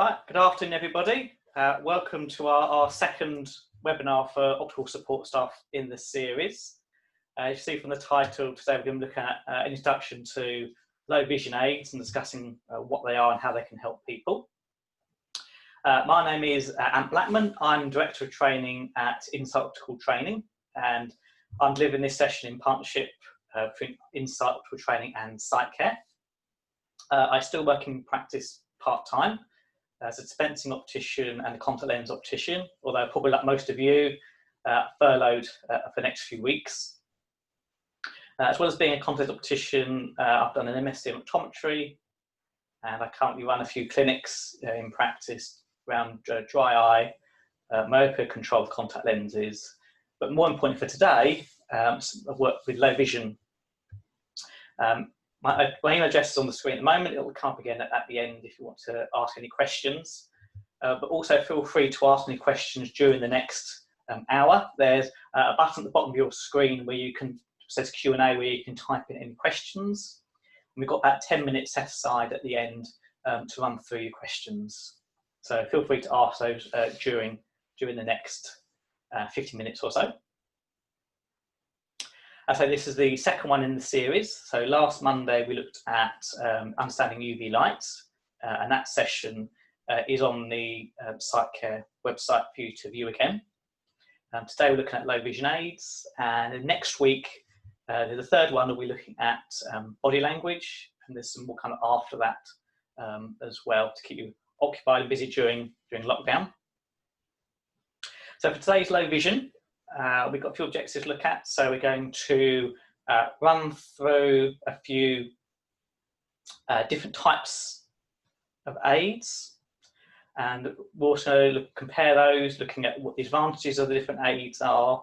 Hi, good afternoon everybody. Welcome to our second webinar for optical support staff in this series. You see from the title, today we're going to look at an introduction to low vision aids and discussing what they are and how they can help people. My name is Blackman. I'm Director of Training at Optical Training, and I'm delivering this session in partnership between Optical Training and Sight Care. I still work in practice part-time as a dispensing optician and a contact lens optician, although probably like most of you, furloughed for the next few weeks. As well as being a contact optician, I've done an MSc in optometry, and I currently run a few clinics in practice around dry eye, myopia controlled contact lenses. But more important for today, I've worked with low vision. My email address is on the screen at the moment. It will come up again at the end if you want to ask any questions. But also feel free to ask any questions during the next hour. There's a button at the bottom of your screen where you can, it says Q&A, where you can type in any questions. And we've got about 10 minutes set aside at the end to run through your questions. So feel free to ask those during the next 50 minutes or so. So this is the second one in the series. So last Monday we looked at understanding UV lights, and that session is on the Sight Care website for you to view again. Today we're looking at low vision aids, and next week the third one we'll be looking at body language, and there's some more kind of after that as well to keep you occupied and busy during lockdown. So for today's low vision, we've got a few objectives to look at. So we're going to run through a few different types of aids, and we'll also compare those, looking at what the advantages of the different aids are,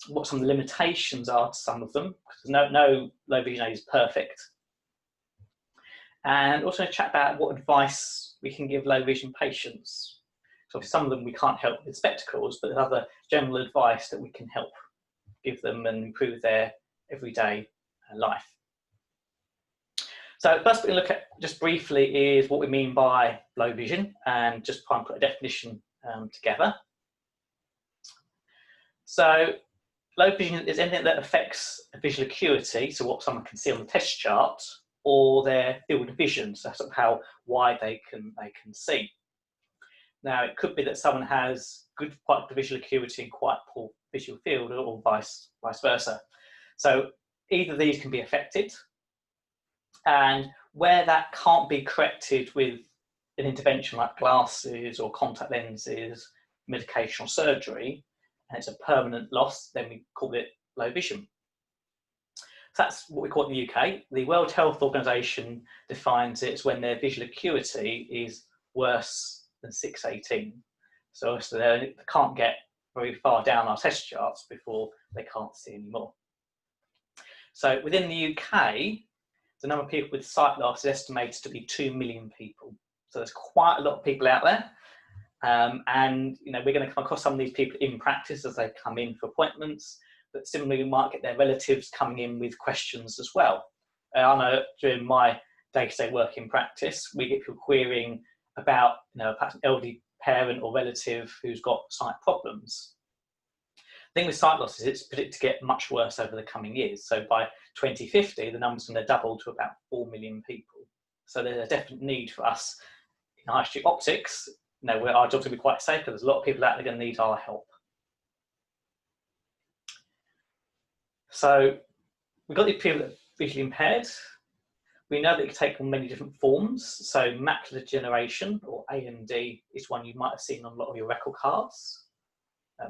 what some of the limitations are to some of them, because no low vision aid is perfect. And also chat about what advice we can give low vision patients. So some of them we can't help with spectacles, but there's other general advice that we can help give them and improve their everyday life. So first we're going to look at just briefly is what we mean by low vision, and just try and put a definition together. So low vision is anything that affects visual acuity, so what someone can see on the test chart, or their field of vision, so sort of how wide they can see. Now, it could be that someone has quite good visual acuity and quite poor visual field, or vice versa. So either of these can be affected, and where that can't be corrected with an intervention like glasses or contact lenses, medication or surgery, and it's a permanent loss, then we call it low vision. So that's what we call it in the UK. The World Health Organization defines it as when their visual acuity is worse than 618. So they can't get very far down our test charts before they can't see anymore. So within the UK, the number of people with sight loss is estimated to be 2 million people. So there's quite a lot of people out there. And you know, we're going to come across some of these people in practice as they come in for appointments, but similarly we might get their relatives coming in with questions as well. I know during my day-to-day work in practice, we get people querying about, you know, perhaps an elderly parent or relative who's got sight problems. The thing with sight loss is it's predicted to get much worse over the coming years. So by 2050, the number's going to double to about 4 million people. So there's a definite need for us in high street optics, you know, where our jobs will be quite safe, because there's a lot of people out there going to need our help. So we've got the people that are visually impaired. We know that it can take on many different forms. So macular degeneration, or AMD, is one you might have seen on a lot of your record cards.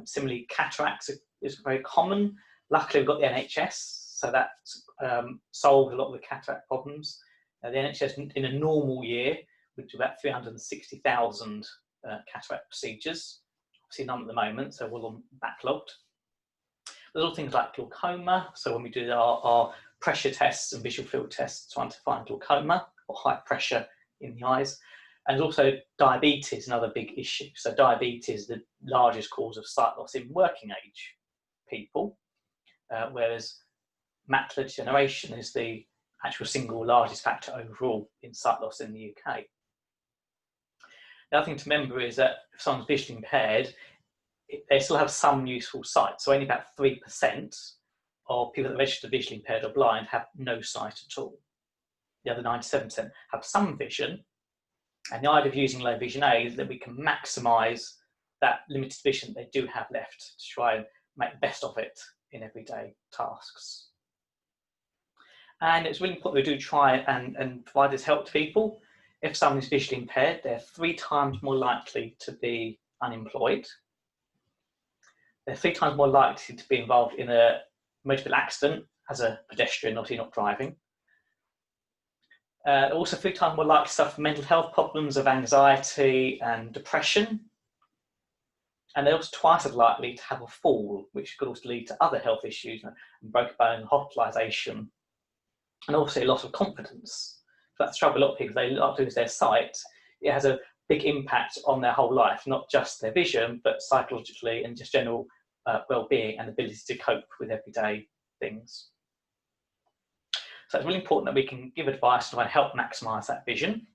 Similarly, cataracts is very common. Luckily, we've got the NHS, so that solved a lot of the cataract problems. The NHS in a normal year would do about 360,000 cataract procedures. Obviously none at the moment, so we're all backlogged. There's all things like glaucoma. So when we do our pressure tests and visual field tests, trying to find glaucoma or high pressure in the eyes. And also diabetes, another big issue. So diabetes is the largest cause of sight loss in working age people, whereas macular degeneration is the actual single largest factor overall in sight loss in the UK. the other thing to remember is that if someone's visually impaired, they still have some useful sight. So only about 3% of people that are registered visually impaired or blind have no sight at all. The other 97% have some vision. And the idea of using low vision aids is that we can maximise that limited vision they do have left to try and make the best of it in everyday tasks. And it's really important we do try and provide this help to people. If someone is visually impaired, they're 3 times more likely to be unemployed. They're 3 times more likely to be involved in a motor vehicle accident as a pedestrian, obviously not driving. Also 3 times more likely to suffer mental health problems of anxiety and depression. And they're also twice as likely to have a fall, which could also lead to other health issues, and broken bone, hospitalisation, and also a loss of confidence. So that's the trouble. A lot of people, they like to lose their sight. It has a big impact on their whole life, not just their vision, but psychologically and just general well-being and ability to cope with everyday things. So it's really important that we can give advice to try and help maximise that vision.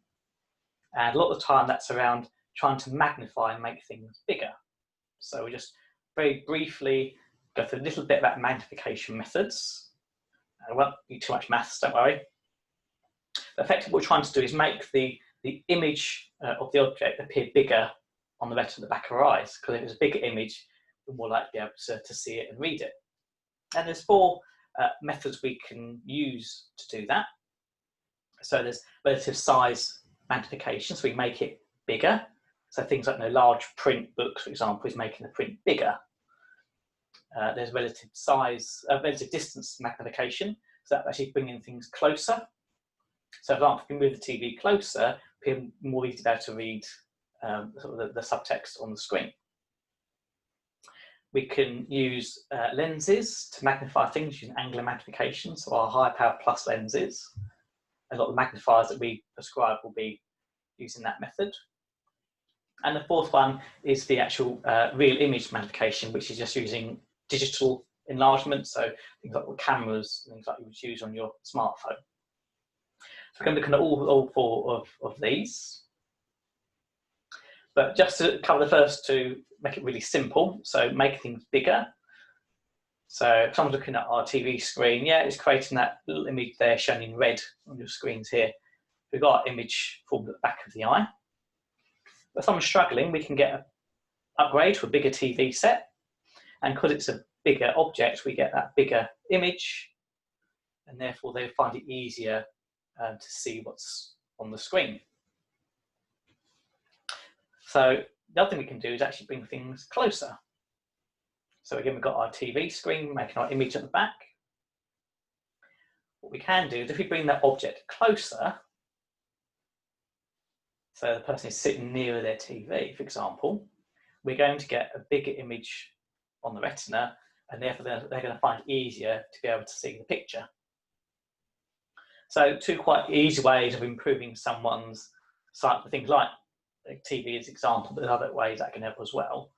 And a lot of the time that's around trying to magnify and make things bigger. So we just very briefly go through a little bit about magnification methods. I won't do too much maths, don't worry. But effectively what we're trying to do is make the image of the object appear bigger on the retina at the back of our eyes, because if it's a bigger image, we're more likely to be able to see it and read it. And there's 4 methods we can use to do that. So there's relative size magnification, so we make it bigger. So things like large print books, for example, is making the print bigger. There's relative distance magnification, so that's actually bringing things closer. So, for example, if we move the TV closer, people more easily be able to read sort of the subtext on the screen. We can use lenses to magnify things using angular magnification, so our high power plus lenses. A lot of the magnifiers that we prescribe will be using that method. And the 4th one is the actual real image magnification, which is just using digital enlargement, so things like cameras, things like you would use on your smartphone. So we're going to look at all 4 of these. But just to cover the first 2, make it really simple, so make things bigger. So if someone's looking at our TV screen, yeah, it's creating that little image there shown in red on your screens here. We've got our image formed at the back of the eye. But if someone's struggling, we can get an upgrade to a bigger TV set. And because it's a bigger object, we get that bigger image. And therefore, they find it easier to see what's on the screen. So the other thing we can do is actually bring things closer. So again, we've got our TV screen, making our image at the back. What we can do is if we bring that object closer, so the person is sitting nearer their TV, for example, we're going to get a bigger image on the retina, and therefore they're going to find it easier to be able to see the picture. So 2 quite easy ways of improving someone's sight for things like TV as an example, but there are other ways that can help as well.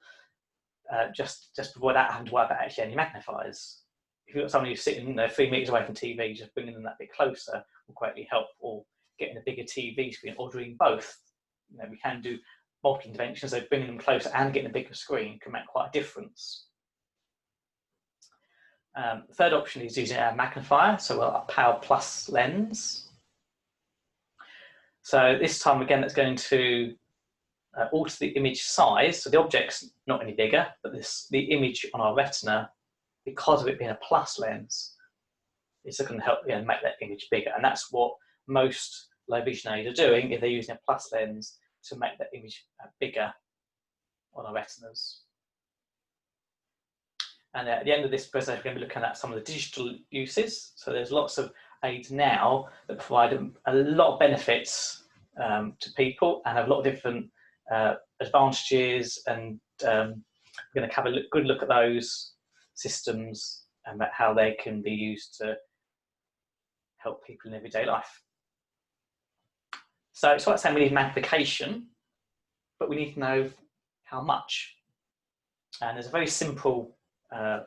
Just without having to worry about actually any magnifiers. If you've got somebody who's sitting 3 meters away from TV, just bringing them that bit closer will greatly help, or getting a bigger TV screen, or doing both. We can do multiple interventions, so bringing them closer and getting a bigger screen can make quite a difference. The 3rd option is using our magnifier, so a power plus lens. So this time again, it's going to alter the image size. So the object's not any bigger, but the image on our retina, because of it being a plus lens, it's going to help make that image bigger. And that's what most low vision aids are doing, if they're using a plus lens to make that image bigger on our retinas. And at the end of this presentation, we're going to be looking at some of the digital uses. So there's lots of aids now that provide a lot of benefits to people and have a lot of different advantages, and we're going to have a good look at those systems and about how they can be used to help people in everyday life. So it's like saying we need magnification, but we need to know how much. And there's a very simple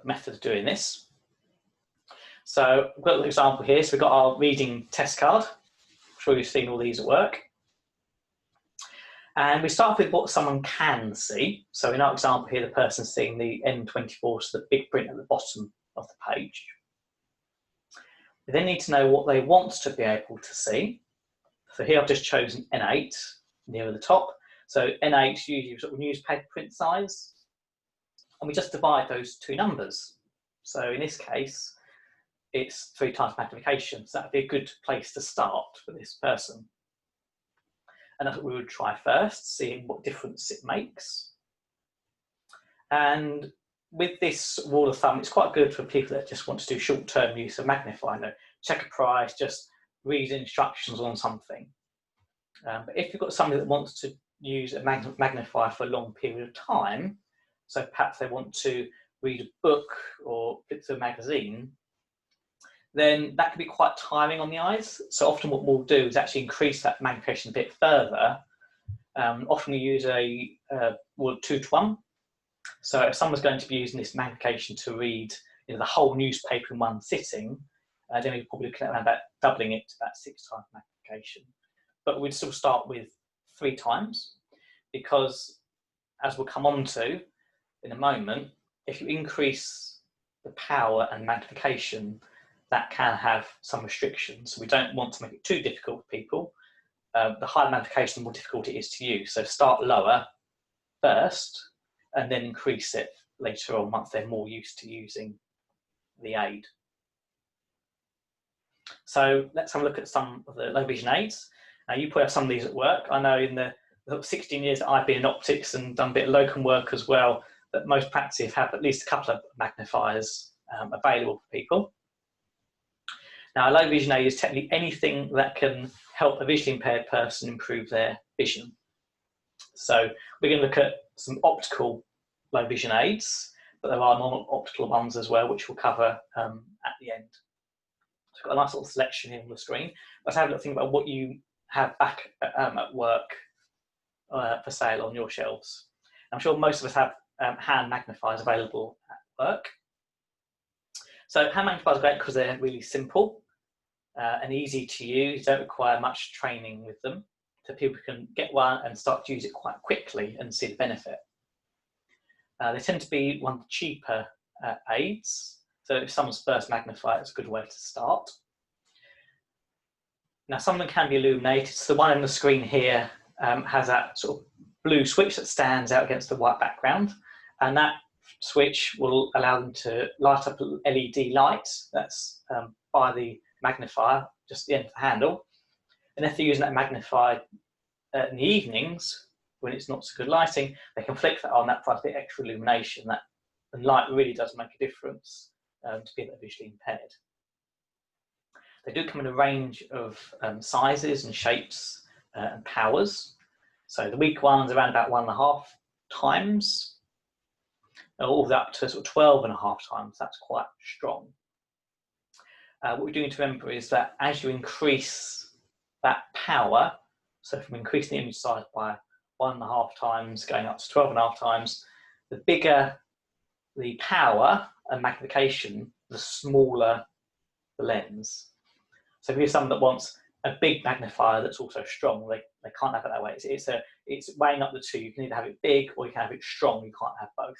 method of doing this. So we've got an example here. So we've got our reading test card. I'm sure you've seen all these at work. And we start with what someone can see. So in our example here, the person's seeing the N24, so the big print at the bottom of the page. We then need to know what they want to be able to see. So here I've just chosen N8 near the top. So N8 is usually sort of newspaper print size. And we just divide those two numbers. So in this case, it's 3 times magnification. So that'd be a good place to start for this person. And that's what we would try first, seeing what difference it makes. And with this rule of thumb, it's quite good for people that just want to do short-term use of magnifier. No, check a price, just read instructions on something. But if you've got somebody that wants to use a magnifier for a long period of time, so perhaps they want to read a book or flip through a magazine, then that can be quite tiring on the eyes. So often what we'll do is actually increase that magnification a bit further. Often we use a 2-to-1. So if someone's going to be using this magnification to read the whole newspaper in one sitting, then we're probably looking at around about doubling it to about 6 times magnification. But we'd still start with 3 times, because as we'll come on to in a moment, if you increase the power and magnification, that can have some restrictions. So we don't want to make it too difficult for people. The higher magnification, the more difficult it is to use. So start lower first, and then increase it later on once they're more used to using the aid. So let's have a look at some of the low vision aids. Now you probably have some of these at work. I know in the 16 years that I've been in optics and done a bit of locum work as well, that most practices have at least a couple of magnifiers available for people. Now, a low vision aid is technically anything that can help a visually impaired person improve their vision. So we're going to look at some optical low vision aids, but there are non-optical ones as well, which we'll cover at the end. So I've got a nice little selection here on the screen. Let's have a little think about what you have back at work for sale on your shelves. I'm sure most of us have hand magnifiers available at work. So hand magnifiers are great because they're really simple and easy to use. Don't require much training with them, so people can get one and start to use it quite quickly and see the benefit. They tend to be one of the cheaper aids, so if someone's first magnifier, it's a good way to start. Now, some of them can be illuminated. So the one on the screen here has that sort of blue switch that stands out against the white background, and that switch will allow them to light up an LED light that's by the magnifier, just at the end of the handle. And if they're using that magnifier in the evenings, when it's not so good lighting, they can flick that on. That provides a bit extra illumination. And light really does make a difference to people that are visually impaired. They do come in a range of sizes and shapes and powers. So the weak ones are around about 1.5 times, all the way up to sort of 12.5 times. That's quite strong. What we're doing to remember is that as you increase that power, so from increasing the image size by 1.5 times going up to 12.5 times, the bigger the power and magnification, the smaller the lens. So if you're someone that wants a big magnifier that's also strong, they can't have it that way. It's weighing up the two. You can either have it big or you can have it strong. You can't have both.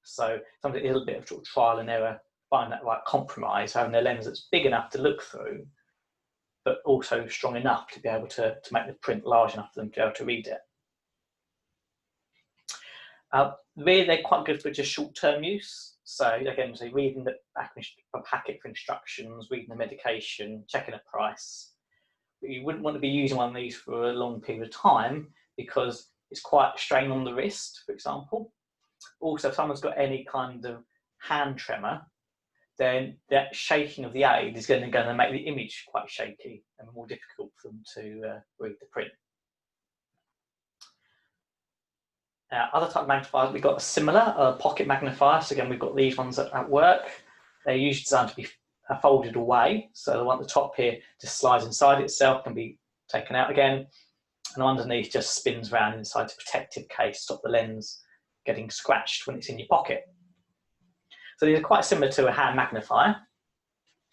So something a little bit of sort of trial and error, find that right compromise, having a lens that's big enough to look through, but also strong enough to be able to make the print large enough for them to be able to read it. Really, they're quite good for just short-term use. So again, so reading the back of a packet for instructions, reading the medication, checking a price. But you wouldn't want to be using one of these for a long period of time because it's quite a strain on the wrist, for example. Also, if someone's got any kind of hand tremor, then that shaking of the aid is going to make the image quite shaky and more difficult for them to read the print. Other type of magnifiers, we've got a similar pocket magnifier. So again, we've got these ones at work. They're usually designed to be folded away. So the one at the top here just slides inside itself, can be taken out again. And the one underneath just spins around inside the protective case, stop the lens getting scratched when it's in your pocket. So these are quite similar to a hand magnifier.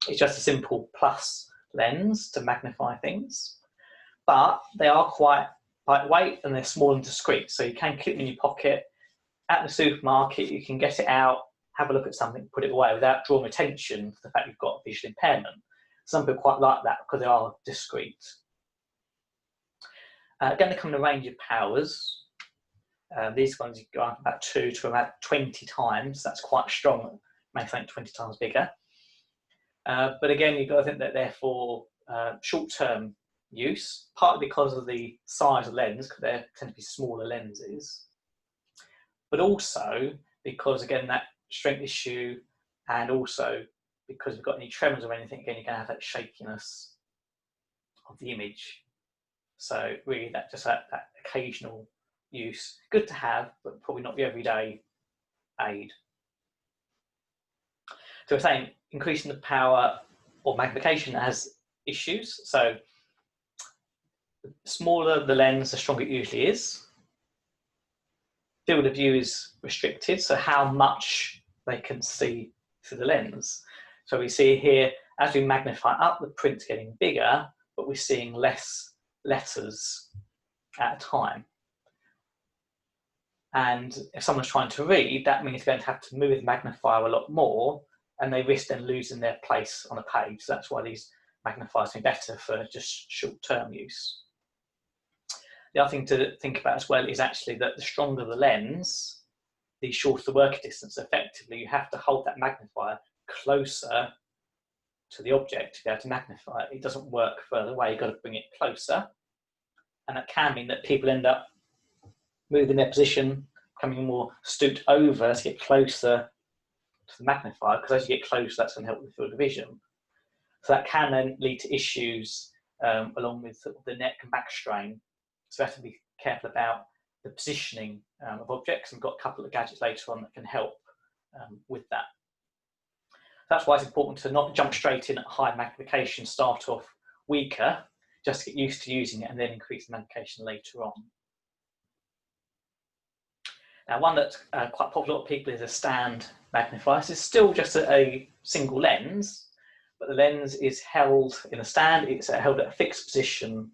It's just a simple plus lens to magnify things, but they are quite lightweight and they're small and discreet. So you can keep them in your pocket. At the supermarket, you can get it out, have a look at something, put it away without drawing attention to the fact you've got visual impairment. Some people quite like that because they are discreet. Again, they come in a range of powers. These ones you go up about 2 to about 20 times. That's quite strong, makes think 20 times bigger. But again, you've got to think that they're for short-term use, partly because of the size of the lens, because they tend to be smaller lenses, but also because, again, that strength issue, and also because we've got any tremors or anything, again, you're going to have that shakiness of the image. So really, that occasional use, good to have, but probably not the everyday aid. So we're saying increasing the power or magnification has issues. So the smaller the lens, the stronger it usually is. Field of view is restricted, so how much they can see through the lens. So we see here, as we magnify up, the print's getting bigger, but we're seeing less letters at a time. And if someone's trying to read, that means they're going to have to move the magnifier a lot more, and they risk then losing their place on a page. So that's why these magnifiers are better for just short-term use. The other thing to think about as well is actually that the stronger the lens, the shorter the working distance. Effectively, you have to hold that magnifier closer to the object to be able to magnify it. It doesn't work further away, you've got to bring it closer. And that can mean that people end up moving their position, coming more stooped over to get closer to the magnifier, because as you get closer, that's going to help with field of vision. So that can then lead to issues along with the neck and back strain. So we have to be careful about the positioning of objects, and we've got a couple of gadgets later on that can help with that. That's why it's important to not jump straight in at high magnification, start off weaker, just to get used to using it and then increase the magnification later on. Now, one that's quite popular with people is a stand magnifier. So it's still just a single lens, but the lens is held in a stand. It's held at a fixed position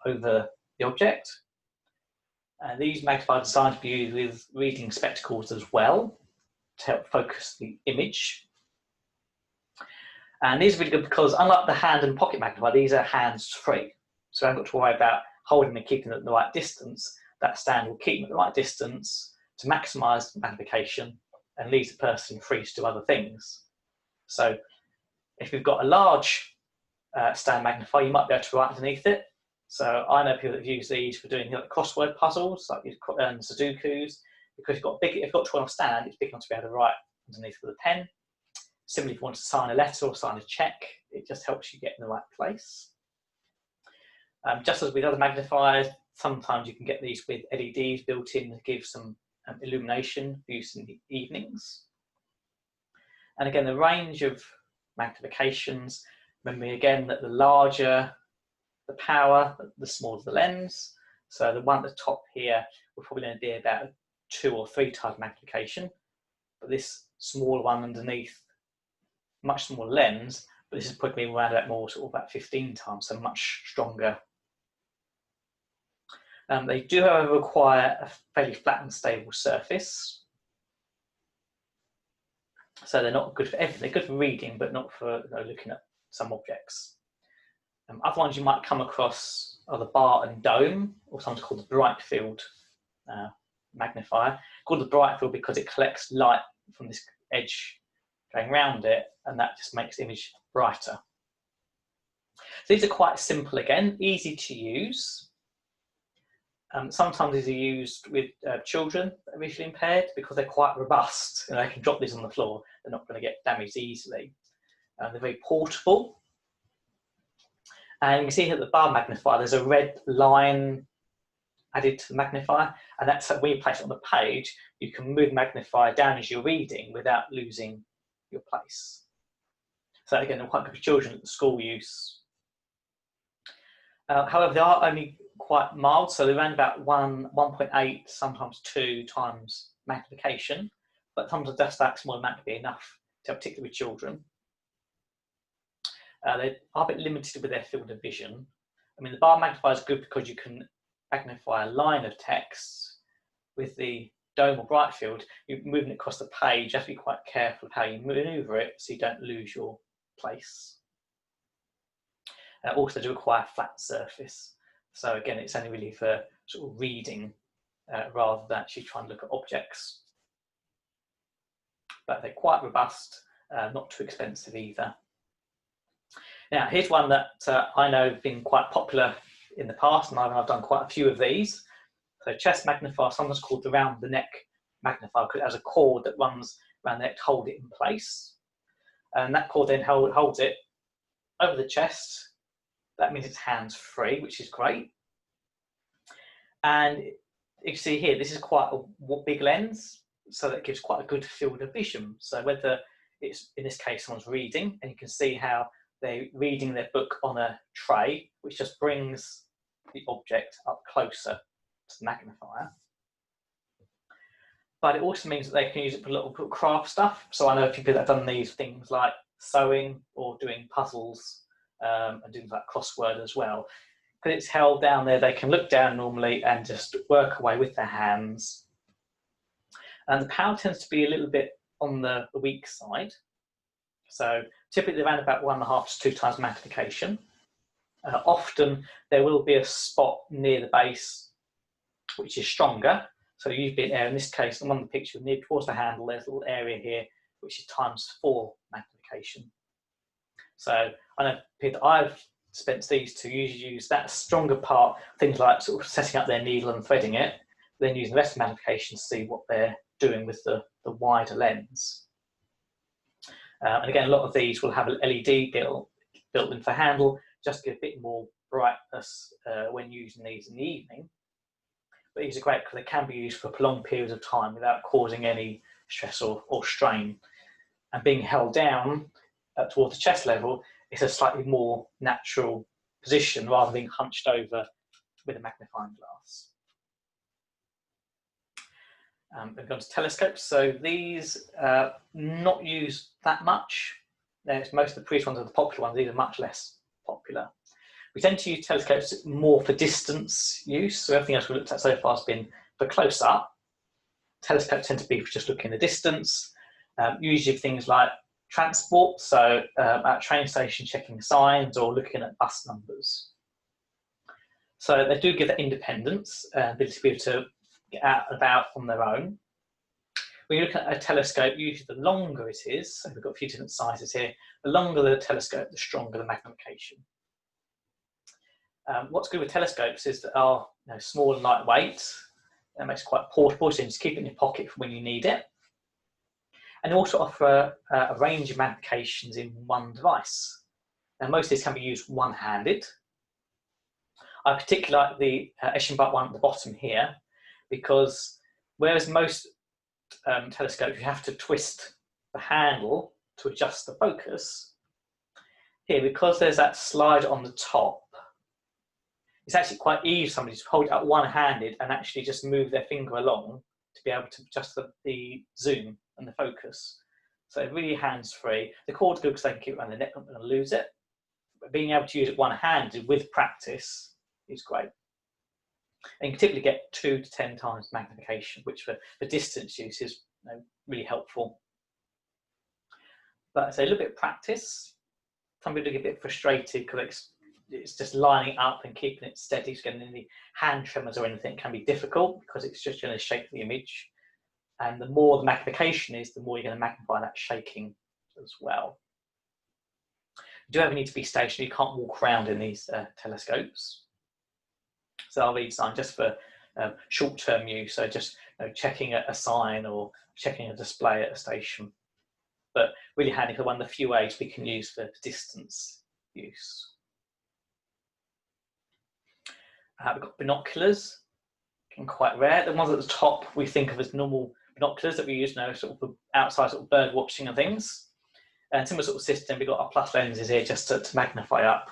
over the object. These magnifiers are designed to be used with reading spectacles as well to help focus the image. And these are really good because, unlike the hand and pocket magnifier, these are hands-free. So I haven't got to worry about holding and keeping them at the right distance. That stand will keep them at the right distance to maximise the magnification and leave the person free to do other things. So if you've got a large stand magnifier, you might be able to write underneath it. So I know people that use these for doing like crossword puzzles, like Sudokus, because if you've got a 12 stand, it's big enough to be able to write underneath with a pen. Similarly, if you want to sign a letter or sign a cheque, it just helps you get in the right place. Just as with other magnifiers, sometimes you can get these with LEDs built in to give some illumination for use in the evenings. And again, the range of magnifications, remember again that the larger the power, the smaller the lens. So the one at the top here, we're probably going to be about 2 or 3 times magnification. But this smaller one underneath, much smaller lens, but this is probably around about more, sort of about 15 times, so much stronger. They do, however, require a fairly flat and stable surface. So they're not good for everything. They're good for reading, but not for looking at some objects. Other ones you might come across are the bar and dome, or sometimes called the bright field magnifier. Called the bright field because it collects light from this edge going around it, and that just makes the image brighter. So these are quite simple again, easy to use. Sometimes these are used with children that are visually impaired because they're quite robust. They can drop these on the floor, they're not going to get damaged easily. They're very portable. And you can see here at the bar magnifier, there's a red line added to the magnifier, and that's when you place it on the page, you can move the magnifier down as you're reading without losing your place. So again, they're quite good for children at the school use. However, they are only quite mild, so they're around about 1.8, sometimes 2 times magnification, but sometimes just that small amount can be enough, particularly with children. They are a bit limited with their field of vision. I mean, the bar magnifier is good because you can magnify a line of text with the dome or bright field, you're moving it across the page. You have to be quite careful of how you maneuver it so you don't lose your place. Also, do require a flat surface. So again, it's only really for sort of reading rather than actually trying to look at objects. But they're quite robust, not too expensive either. Now, here's one that I know have been quite popular in the past, and I've done quite a few of these. So chest magnifier, sometimes called the round the neck magnifier, because it has a cord that runs around the neck to hold it in place. And that cord then holds it over the chest. That means it's hands-free, which is great. And you can see here, this is quite a big lens, so that gives quite a good field of vision. So whether it's, in this case, someone's reading, and you can see how they're reading their book on a tray, which just brings the object up closer to the magnifier. But it also means that they can use it for little craft stuff. So I know people that have done these things like sewing or doing puzzles and doing like crossword as well. Because it's held down there, they can look down normally and just work away with their hands. And the power tends to be a little bit on the weak side. So typically around about 1.5 to 2 times magnification. Often there will be a spot near the base which is stronger. So usually in this case, on the picture near towards the handle, there's a little area here which is ×4 magnification. So I know people I've spent these to usually use that stronger part, things like sort of setting up their needle and threading it, then using the rest of the magnification to see what they're doing with the wider lens. And again, a lot of these will have an LED built in for handle, just to get a bit more brightness when using these in the evening. But these are great because they can be used for prolonged periods of time without causing any stress or strain. And being held down towards the chest level, it's a slightly more natural position rather than being hunched over with a magnifying glass. We've gone to telescopes. So these not used that much. Most of the previous ones are the popular ones. These are much less popular. We tend to use telescopes more for distance use. So everything else we've looked at so far has been for close up. Telescopes tend to be for just looking at the distance. Usually things like transport, so at a train station checking signs or looking at bus numbers. So they do give that independence, ability to be able to get out and about on their own. When you look at a telescope, usually the longer it is, so we've got a few different sizes here, the longer the telescope, the stronger the magnification. What's good with telescopes is that they are small and lightweight. That makes it quite portable, so you can just keep it in your pocket for when you need it. And they also offer a range of magnifications in one device. Now, most of these can be used one-handed. I particularly like the Eschenbach one at the bottom here, because whereas most telescopes you have to twist the handle to adjust the focus, here, because there's that slide on the top, it's actually quite easy for somebody to hold it up one-handed and actually just move their finger along to be able to adjust the zoom and the focus. So really hands-free. The cord's good because they can keep it around the neck, not going to lose it. But being able to use it one-handed with practice is great. And you can typically get 2 to 10 times magnification, which for distance use is really helpful. But so a little bit of practice. Some people get a bit frustrated because it's just lining up and keeping it steady. So getting any hand tremors or anything can be difficult because it's just going to shake the image. And the more the magnification is, the more you're going to magnify that shaking as well. You do ever need to be stationary. You can't walk around in these telescopes. So I'll leave sign just for short-term use. So just checking a sign or checking a display at a station. But really handy for one of the few aids we can use for distance use. We've got binoculars, quite rare. The ones at the top we think of as normal binoculars that we use now, sort of outside sort of bird watching and things. And similar sort of system, we've got our plus lenses here just to magnify up.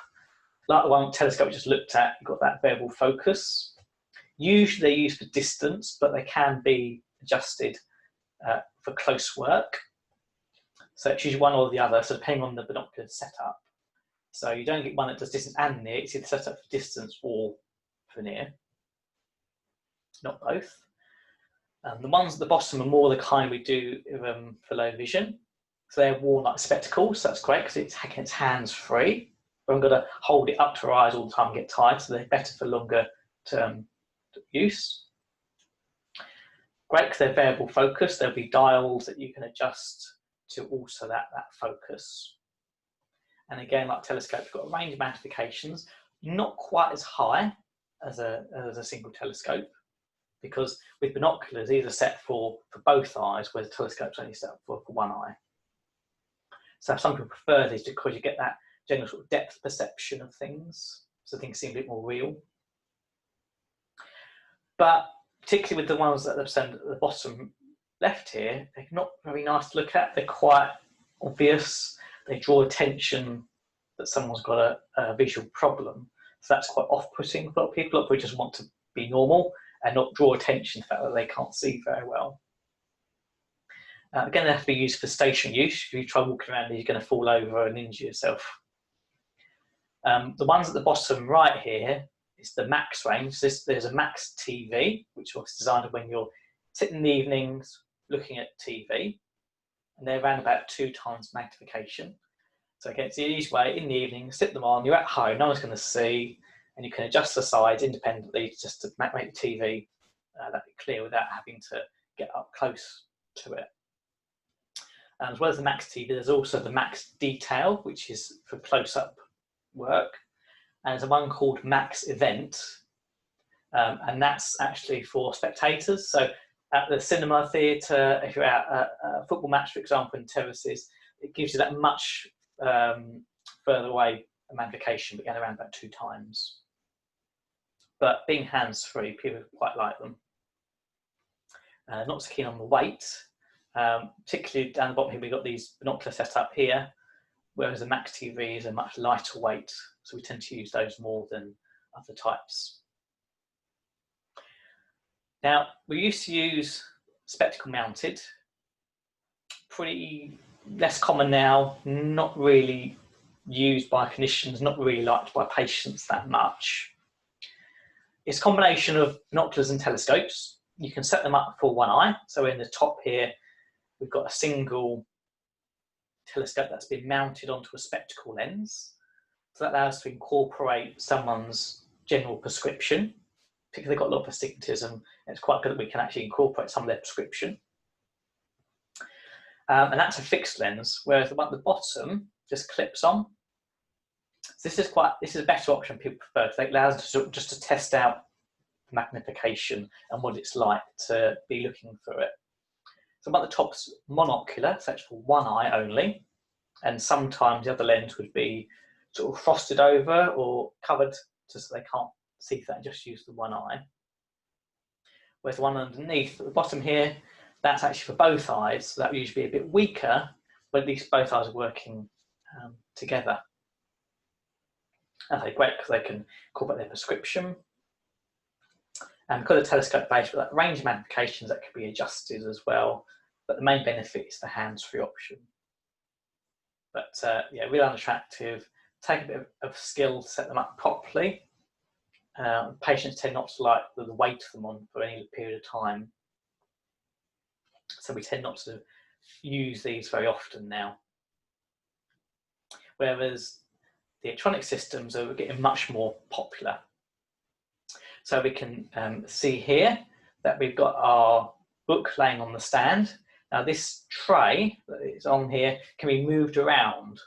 Like the one telescope we just looked at, you've got that variable focus. Usually they're used for distance, but they can be adjusted for close work. So it's usually one or the other, so depending on the binocular setup. So you don't get one that does distance and near, it's either set up for distance or for near. not both. The ones at the bottom are more the kind we do for low vision. So they're worn like spectacles, so that's great because it's hands-free. But I'm going to hold it up to our eyes all the time and get tired, so they're better for longer term use. Great because they're variable focus. There'll be dials that you can adjust to alter that focus. And again, like telescopes, you've got a range of magnifications, not quite as high as a single telescope, because with binoculars, these are set for both eyes, whereas the telescope's only set for one eye. So some people prefer these because you get that general sort of depth perception of things, so things seem a bit more real. But particularly with the ones at the bottom left here, they're not very nice to look at. They're quite obvious. They draw attention that someone's got a visual problem. So that's quite off-putting for a lot of people who just want to be normal and not draw attention to the fact that they can't see very well. Again, they have to be used for stationary use. If you try walking around, you're going to fall over and injure yourself. The ones at the bottom right here is the max range. There's a max TV, which was designed when you're sitting in the evenings looking at TV, and they're around about 2 times magnification. So again, it's the easy way in the evening, sit them on, you're at home, no one's going to see, and you can adjust the size independently just to make the TV that clear without having to get up close to it. As well as the max TV, there's also the max detail, which is for close-up work. And there's one called max event, and that's actually for spectators. So at the cinema theatre, if you're at a football match, for example, in terraces, it gives you that much further away magnification, but again around about 2 times. But being hands-free, people quite like them. Not so keen on the weight. Particularly down the bottom here, we've got these binoculars set up here, whereas the Max TVs are much lighter weight, so we tend to use those more than other types. Now, we used to use spectacle mounted, pretty less common now, not really used by clinicians, not really liked by patients that much. It's a combination of binoculars and telescopes. You can set them up for one eye, so in the top here, we've got a single telescope that's been mounted onto a spectacle lens. So that allows us to incorporate someone's general prescription. Particularly, they've got a lot of astigmatism, it's quite good that we can actually incorporate some of their prescription. And that's a fixed lens, whereas the one at the bottom just clips on. So this is a better option people prefer, because it allows us just to test out magnification and what it's like to be looking through it. So at the top's monocular, so it's for one eye only, and sometimes the other lens would be sort of frosted over or covered just so they can't see that and just use the one eye. Whereas the one underneath at the bottom here, that's actually for both eyes, so that would usually be a bit weaker, but at least both eyes are working together. And they're great because they can incorporate their prescription. And because of telescope based, with that range of magnifications that can be adjusted as well. But the main benefit is the hands-free option. But yeah, really unattractive. Take a bit of skill to set them up properly. Patients tend not to like the weight of them on for any period of time. So we tend not to use these very often now. Whereas the electronic systems are getting much more popular. So we can see here that we've got our book laying on the stand. Now this tray that is on here can be moved around.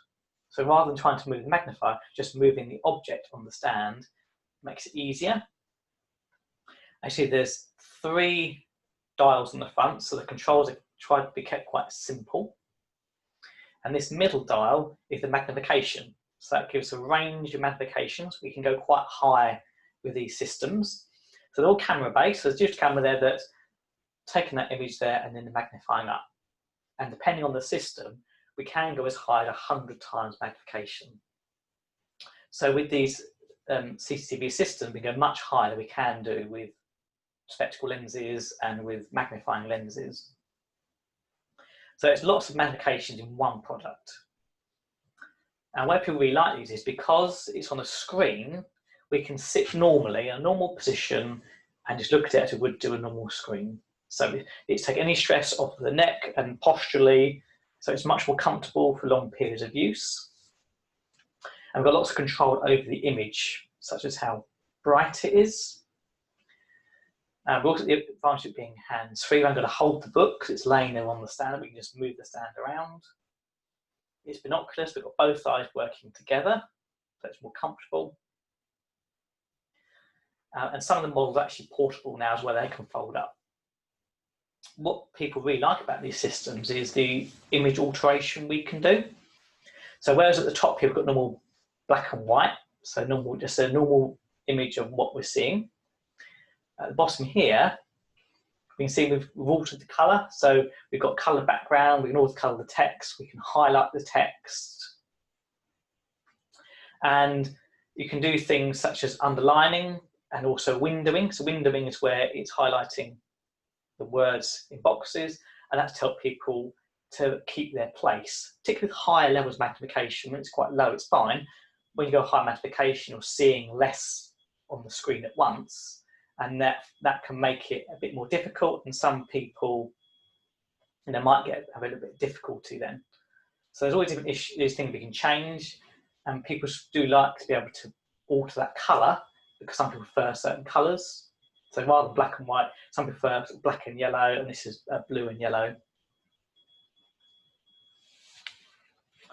So rather than trying to move the magnifier, just moving the object on the stand makes it easier. Actually, there's 3 dials on the front, so the controls are tried to be kept quite simple. And this middle dial is the magnification. So that gives a range of magnifications. We can go quite high with these systems. So they're all camera based. So there's just a camera there that's taking that image there and then magnifying up. And depending on the system, we can go as high as 100 times magnification. So with these CCTV systems, we go much higher than we can do with spectacle lenses and with magnifying lenses. So it's lots of magnifications in one product. And where people really like these is because it's on a screen, we can sit normally in a normal position and just look at it as it would do a normal screen. So it's taking any stress off the neck and posturally, so it's much more comfortable for long periods of use. And we've got lots of control over the image, such as how bright it is. And we've also got the advantage of being hands-free. I'm going to hold the book because it's laying there on the stand. We can just move the stand around. It's binoculars. We've got both eyes working together, so it's more comfortable. And some of the models are actually portable now as well. They can fold up. What people really like about these systems is the image alteration we can do. So whereas at the top here we've got normal black and white, so normal, just a normal image of what we're seeing. At the bottom here, we can see we've altered the colour. So we've got colour background, we can always colour the text, we can highlight the text. And you can do things such as underlining and also windowing. So windowing is where it's highlighting the words in boxes, and that's to help people to keep their place, particularly with higher levels of magnification. When it's quite low, it's fine. When you go high magnification, you're seeing less on the screen at once, and that can make it a bit more difficult, and some people might have a little bit of difficulty then. So there's always different issues, these things we can change, and people do like to be able to alter that colour, because some people prefer certain colours. So rather than black and white, some prefer black and yellow, and this is blue and yellow.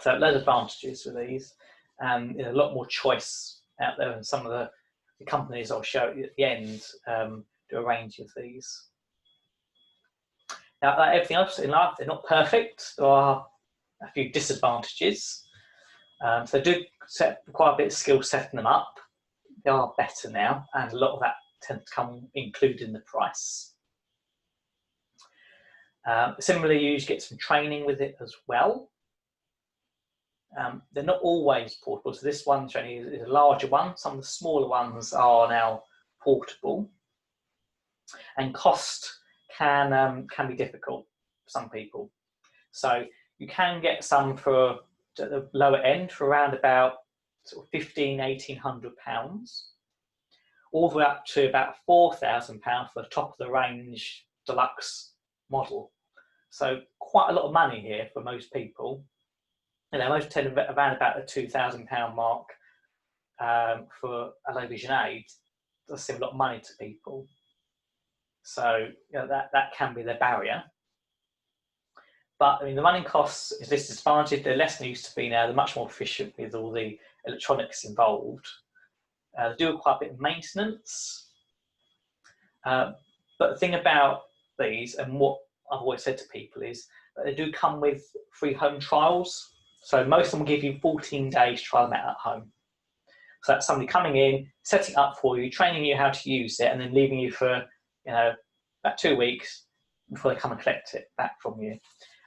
So loads of advantages with these, and a lot more choice out there, and some of the companies I'll show you at the end do a range of these. Now, like everything else in life, they're not perfect. There are a few disadvantages. So they do require a bit of skill setting them up. They are better now, and a lot of that tends to come included in the price. Similarly, you get some training with it as well. They're not always portable, so this one training is a larger one. Some of the smaller ones are now portable, and cost can be difficult for some people. So you can get some for at the lower end for around about sort of £1,500–1,800, all the way up to about £4,000 for the top of the range deluxe model. So quite a lot of money here for most people. Most tend around about the £2,000 mark for a low vision aid. Does seem a lot of money to people. So that can be the barrier. But I mean, the running costs is this disadvantage. They're less than they used to be now. They're much more efficient with all the electronics involved. They do quite a bit of maintenance. But the thing about these, and what I've always said to people, is that they do come with free home trials. So most of them will give you 14 days to try them out at home. So that's somebody coming in, setting up for you, training you how to use it, and then leaving you for about 2 weeks before they come and collect it back from you.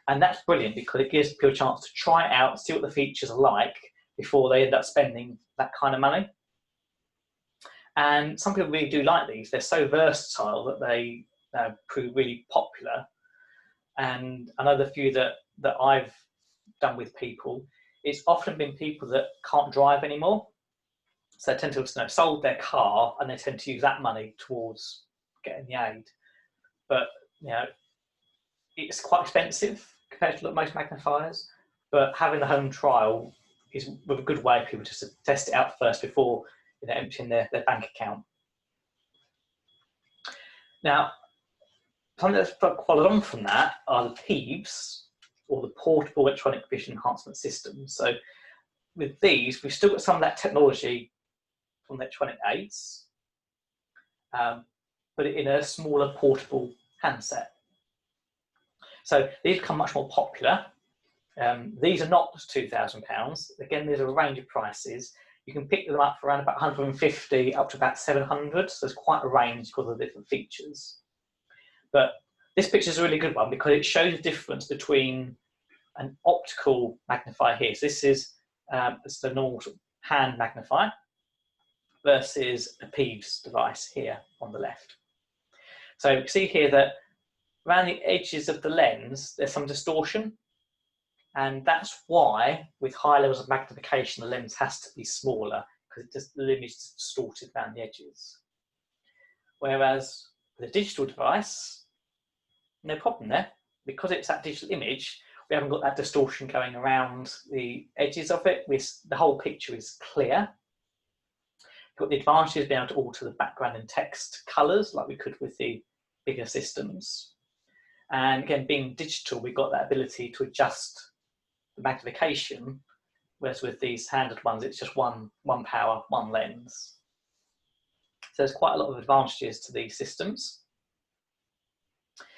And that's brilliant because it gives people a chance to try it out, see what the features are like before they end up spending that kind of money. And some people really do like these. They're so versatile that they prove really popular. And I know the few that I've done with people, it's often been people that can't drive anymore. So they tend to have sold their car, and they tend to use that money towards getting the aid. But it's quite expensive compared to most magnifiers. But having the home trial is a good way for people just to test it out first before emptying their bank account. Now, something that's followed on from that are the PEVs, or the Portable Electronic Vision Enhancement Systems. So with these, we've still got some of that technology from the electronic aids, but in a smaller portable handset. So these become much more popular. These are not just £2,000. Again, there's a range of prices. You can pick them up for around about 150 up to about 700. So there's quite a range because of the different features. But this picture is a really good one because it shows the difference between an optical magnifier here. So this is the normal sort of hand magnifier versus a PEVs device here on the left. So you can see here that around the edges of the lens, there's some distortion. And that's why, with high levels of magnification, the lens has to be smaller because the image is distorted around the edges. Whereas with a digital device, no problem there. Because it's that digital image, we haven't got that distortion going around the edges of it. The whole picture is clear. We've got the advantage of being able to alter the background and text colours like we could with the bigger systems. And again, being digital, we've got that ability to adjust the magnification, whereas with these standard ones, it's just one power, one lens. So there's quite a lot of advantages to these systems.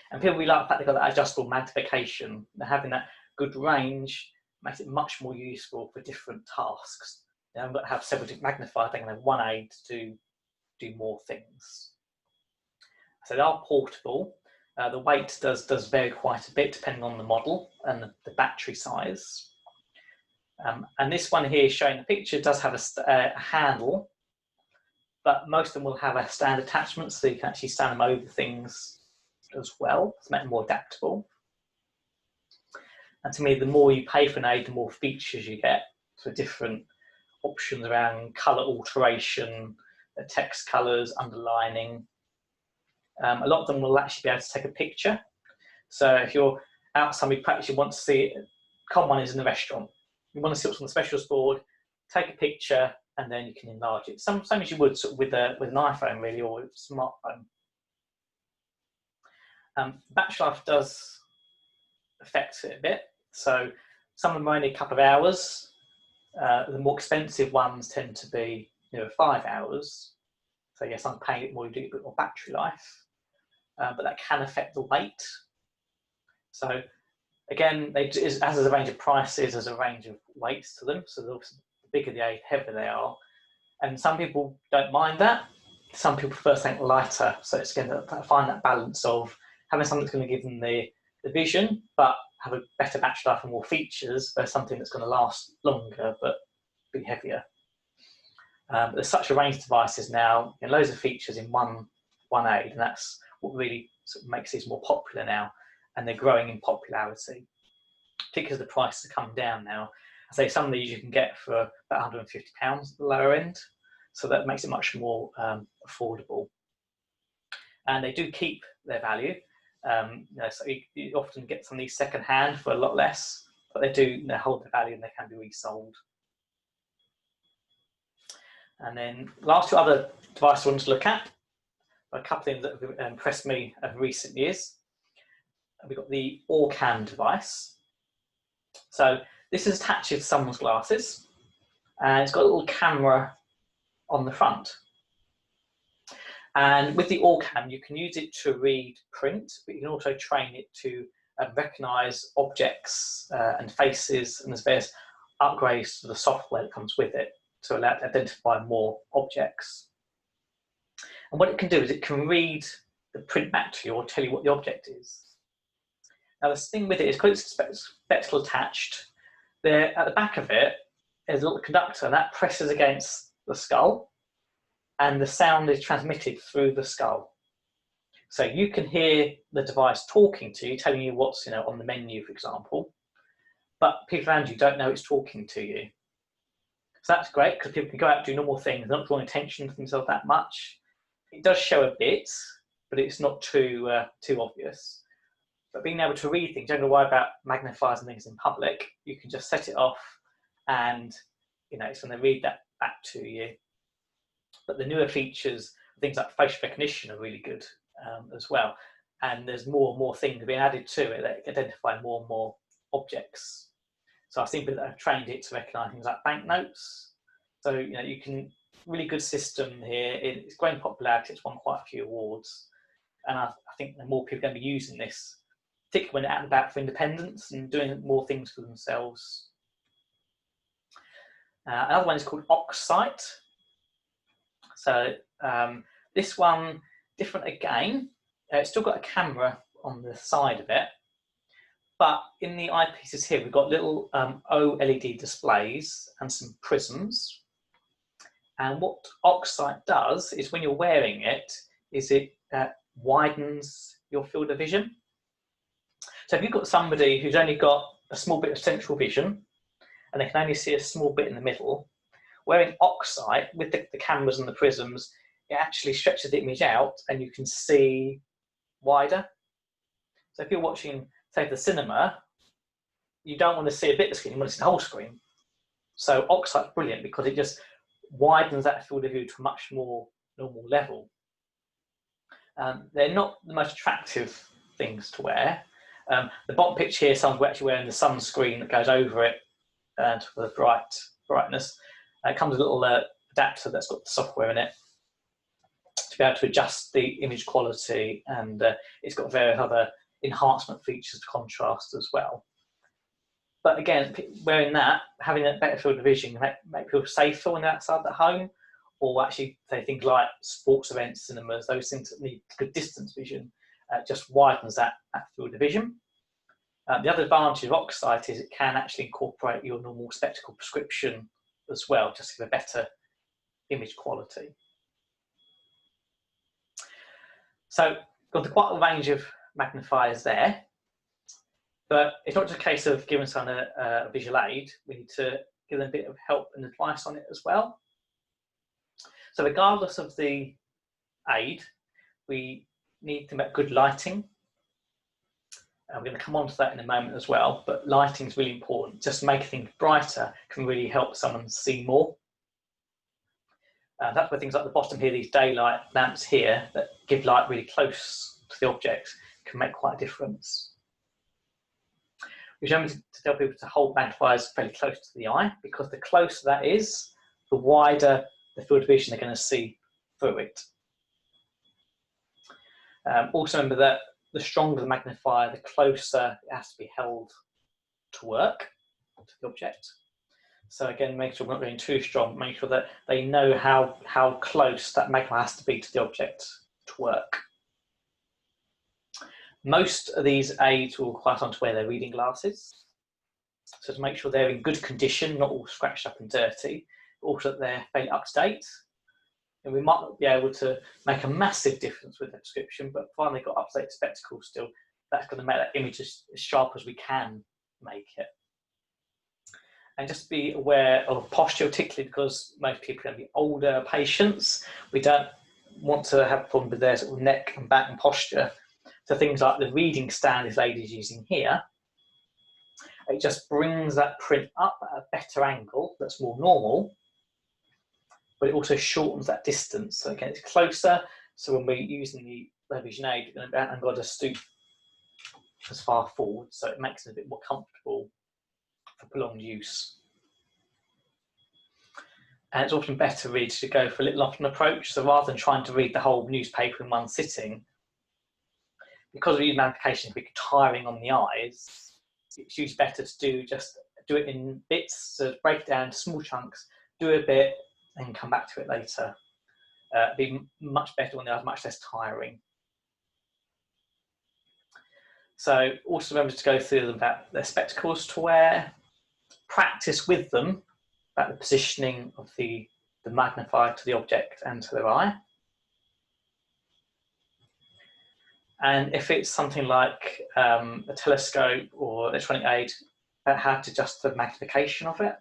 And people really like the fact they've got that adjustable magnification. Having that good range makes it much more useful for different tasks. You know, I'm going to have several different magnifiers, they can have one aid to do more things. So they are portable. The weight does vary quite a bit depending on the model and the battery size. And this one here showing the picture does have a handle, but most of them will have a stand attachment, so you can actually stand them over things as well to make them more adaptable. And to me, the more you pay for an aid, the more features you get. So different options around colour alteration, text colours, underlining. A lot of them will actually be able to take a picture. So if you're out somewhere, perhaps you want to see it, common one is in the restaurant. You want to see what's on the specials board, take a picture, and then you can enlarge it. Same as you would sort of with an iPhone, really, or with a smartphone. Battery life does affect it a bit. So some of them are only a couple of hours. The more expensive ones tend to be 5 hours. So yes, I'm paying it more, you do a bit more battery life. But that can affect the weight. So again, as there's a range of prices, there's a range of weights to them. So the bigger the aid, heavier they are. And some people don't mind that. Some people prefer something lighter. So it's going to find that balance of having something that's going to give them the vision, but have a better battery life and more features, versus something that's going to last longer, but be heavier. There's such a range of devices now, and loads of features in one aid, and that's what really sort of makes these more popular now, and they're growing in popularity, particularly as the prices have come down now. I say some of these you can get for about £150 at the lower end, so that makes it much more affordable. And they do keep their value. So you often get some of these second hand for a lot less, but they do hold their value and they can be resold. And then last two other devices I wanted to look at, a couple of things that have impressed me over recent years. We've got the OrCam device. So this is attached to someone's glasses, and it's got a little camera on the front. And with the OrCam, you can use it to read print, but you can also train it to recognise objects and faces, and there's various upgrades to the software that comes with it to allow it to identify more objects. And what it can do is it can read the print back to you or tell you what the object is. Now the thing with it is, because it's spectacle attached, at the back of it is a little conductor, and that presses against the skull, and the sound is transmitted through the skull. So you can hear the device talking to you, telling you what's on the menu, for example, but people around you don't know it's talking to you. So that's great, because people can go out and do normal things, they're not drawing attention to themselves that much. It does show a bit, but it's not too obvious. But being able to read things, you don't have to worry about magnifiers and things in public. You can just set it off, and it's going to read that back to you. But the newer features, things like facial recognition, are really good as well. And there's more and more things being added to it that identify more and more objects. So I've seen people that have trained it to recognise things like banknotes. So you can, really good system here. It's growing popularity. It's won quite a few awards, and I think the more people are going to be using this, particularly when they're out and about for independence and doing more things for themselves. Another one is called Oxsight. So this one, different again. It's still got a camera on the side of it, but in the eyepieces here, we've got little OLED displays and some prisms. And what Oxsight does is, when you're wearing it, is it widens your field of vision. So if you've got somebody who's only got a small bit of central vision, and they can only see a small bit in the middle, wearing Oxsight with the cameras and the prisms, it actually stretches the image out and you can see wider. So if you're watching, say, the cinema, you don't want to see a bit of the screen, you want to see the whole screen. So oxide's brilliant because it just widens that field of view to a much more normal level. They're not the most attractive things to wear. The bottom picture here, someone's actually wearing the sunscreen that goes over it for the brightness. It comes with a little adapter that's got the software in it to be able to adjust the image quality, and it's got various other enhancement features to contrast as well. But again, wearing that, having that better field of vision can make people safer when they're outside the home, or actually say things like sports events, cinemas, those things that need good distance vision, just widens that field of vision. The other advantage of oxide is it can actually incorporate your normal spectacle prescription as well, just to give a better image quality. So got quite a range of magnifiers there, but it's not just a case of giving someone a visual aid. We need to give them a bit of help and advice on it as well. So regardless of the aid, we need to make good lighting. We're going to come on to that in a moment as well, but lighting is really important. Just making things brighter can really help someone see more. That's where things like the bottom here, these daylight lamps here that give light really close to the object can make quite a difference. Remember to tell people to hold magnifiers fairly close to the eye, because the closer that is, the wider the field of vision they're going to see through it. Also remember that the stronger the magnifier, the closer it has to be held to work to the object. So again, make sure we're not going too strong, make sure that they know how close that magnifier has to be to the object to work. Most of these aids will require someone to wear their reading glasses. So to make sure they're in good condition, not all scratched up and dirty, but also that they're fairly up to date. And we might not be able to make a massive difference with the prescription, but finally got up-to-date spectacles still, that's going to make that image as sharp as we can make it. And just be aware of posture, particularly because most people are going to be older patients. We don't want to have a problem with their sort of neck and back and posture. So things like the reading stand this lady's using here, it just brings that print up at a better angle that's more normal, but it also shortens that distance. So again, it's closer. So when we're using the low vision aid, we're going to got to stoop as far forward, so it makes it a bit more comfortable for prolonged use. And it's often better really to go for a little often approach. So rather than trying to read the whole newspaper in one sitting, because we use magnification, it's tiring on the eyes, it's usually better to do it in bits, so break it down into small chunks, do a bit, and come back to it later. Be much better when they're much less tiring. So also remember to go through them about their spectacles to wear, practice with them about the positioning of the magnifier to the object and to their eye. And if it's something like a telescope or electronic aid, about how to adjust the magnification of it.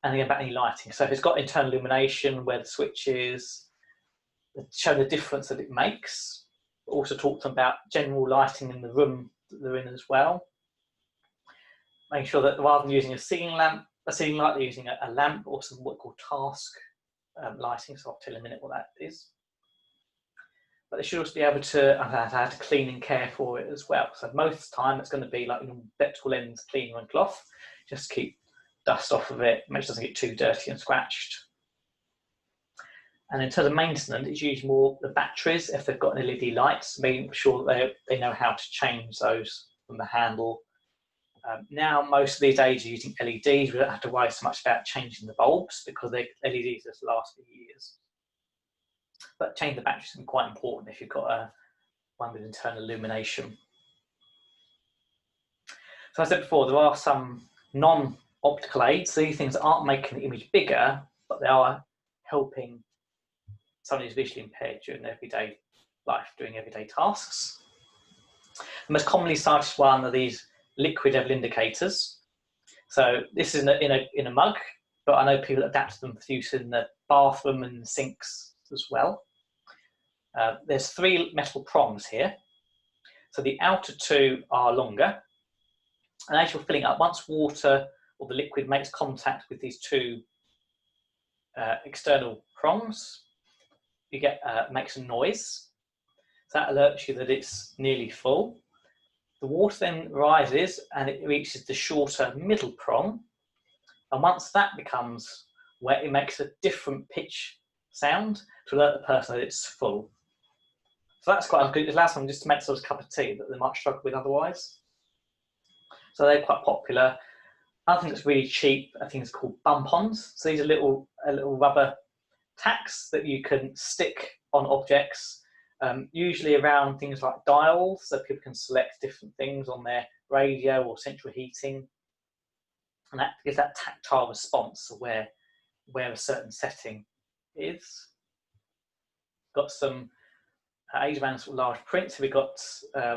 And again, about any lighting. So if it's got internal illumination, where the switch is, show the difference that it makes. Also talk to them about general lighting in the room that they're in as well. Make sure that rather than using a ceiling light, they're using a lamp or some what we call task lighting. So I'll tell you in a minute what that is. But they should also be able to understand how to clean and care for it as well. So most of the time it's going to be like electrical lens cleaner and cloth, just keep dust off of it, make sure it doesn't get too dirty and scratched. And in terms of maintenance, it's usually more the batteries. If they've got an LED lights, making sure that they know how to change those from the handle. Now most of these aids are using LEDs. We don't have to worry so much about changing the bulbs because LEDs just last for years. But changing the batteries can be quite important if you've got one with internal illumination. So as I said before, there are some non-optical aids. These things aren't making the image bigger, but they are helping someone who's visually impaired during their everyday life, doing everyday tasks. The most commonly cited one are these liquid level indicators. So this is in a mug. but I know people adapt them for use in the bathroom and sinks as well. There's 3 metal prongs here. So the outer 2 are longer. And as you're filling up, once water or the liquid makes contact with these 2 external prongs, you get makes a noise. So that alerts you that it's nearly full. The water then rises and it reaches the shorter middle prong. And once that becomes wet, it makes a different pitch sound to alert the person that it's full. So that's quite good. It allows them just to make themselves a cup of tea that they might struggle with otherwise. So they're quite popular. Another thing that's really cheap, I think, is called bump-ons. So these are little rubber tacks that you can stick on objects, usually around things like dials, so people can select different things on their radio or central heating, and that gives that tactile response of where a certain setting is. Got some age around sort of large print, so we've got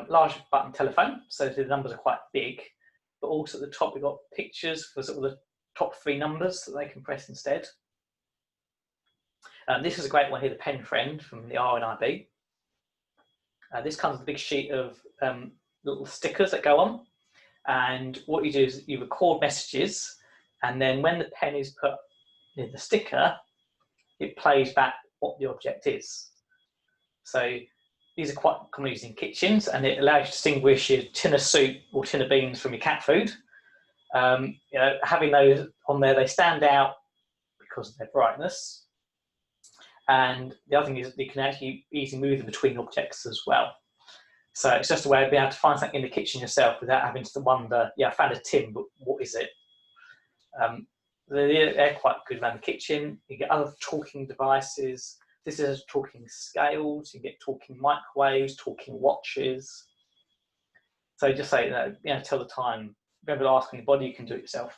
large button telephone, so the numbers are quite big, but also at the top we've got pictures for sort of the top 3 numbers that they can press instead. This is a great one here, the Pen Friend from the RNIB. This comes with a big sheet of little stickers that go on, and what you do is you record messages, and then when the pen is put near the sticker, it plays back what the object is. So these are quite commonly used in kitchens, and it allows you to distinguish your tin of soup or tin of beans from your cat food. You know, having those on there, they stand out because of their brightness. And the other thing is that you can actually easily move them between objects as well. So it's just a way of being able to find something in the kitchen yourself without having to wonder, yeah, I found a tin, but what is it? They're quite good around the kitchen. You get other talking devices. This is talking scales. You get talking microwaves, talking watches. So just say, you know, tell the time. Remember to ask anybody, you can do it yourself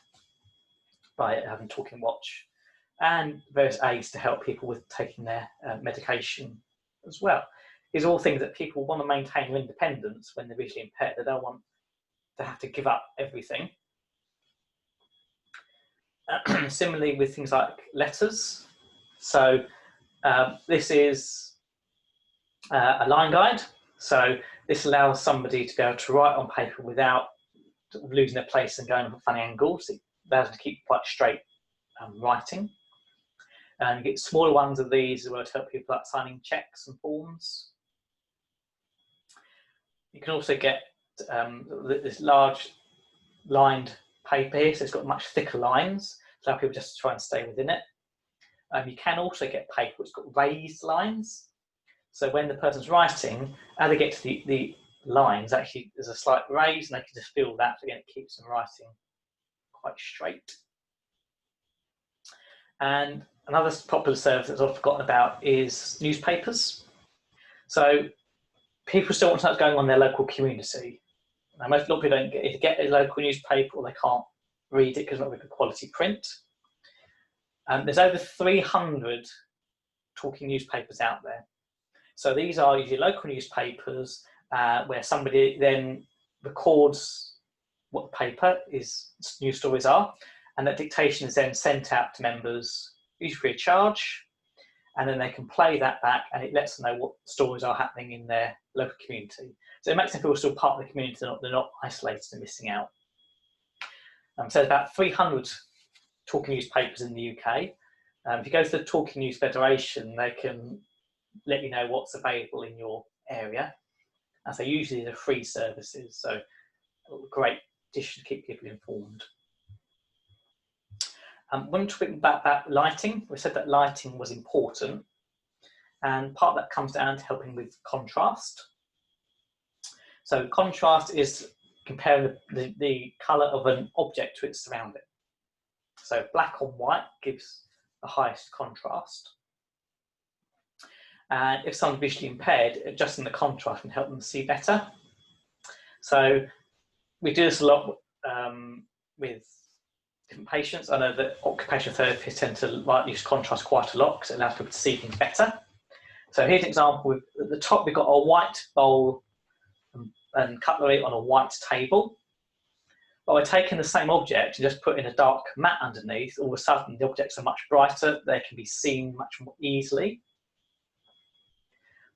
by having a talking watch. And various aids to help people with taking their medication as well. These are all things that people want to maintain their independence when they're visually impaired. They don't want to have to give up everything. Similarly with things like letters. So this is a line guide. So this allows somebody to be able to write on paper without sort of losing their place and going on funny angles. It allows them to keep quite straight writing. And you get smaller ones of these as well to help people like signing checks and forms. You can also get this large lined paper here, so it's got much thicker lines, to allow people just to try and stay within it. You can also get paper which has got raised lines. So when the person's writing, as they get to the lines, actually there's a slight raise and they can just feel that. So again, it keeps them writing quite straight. And another popular service that's often forgotten about is newspapers. So people still want to know what's going on in their local community. Now, most people don't get a local newspaper, or they can't read it because it's not very good quality print. There's over 300 talking newspapers out there. So these are usually local newspapers where somebody then records what the paper is, news stories are, and that dictation is then sent out to members, usually free of charge, and then they can play that back, and it lets them know what stories are happening in their local community. So it makes them feel still part of the community, they're not isolated and missing out. So there's about 300 talking newspapers in the UK. If you go to the Talking News Federation, they can let you know what's available in your area. And so usually they're free services, so a great dish to keep people informed. When we're talking about lighting, we said that lighting was important, and part of that comes down to helping with contrast. So contrast is comparing the colour of an object to its surrounding. So black on white gives the highest contrast. And if someone's visually impaired, adjusting the contrast can help them see better. So we do this a lot with different patients. I know that occupational therapists tend to use contrast quite a lot because it allows people to see things better. So here's an example. At the top, we've got a white bowl and cutlery on a white table. But by taking the same object and just putting a dark matte underneath, all of a sudden the objects are much brighter, they can be seen much more easily.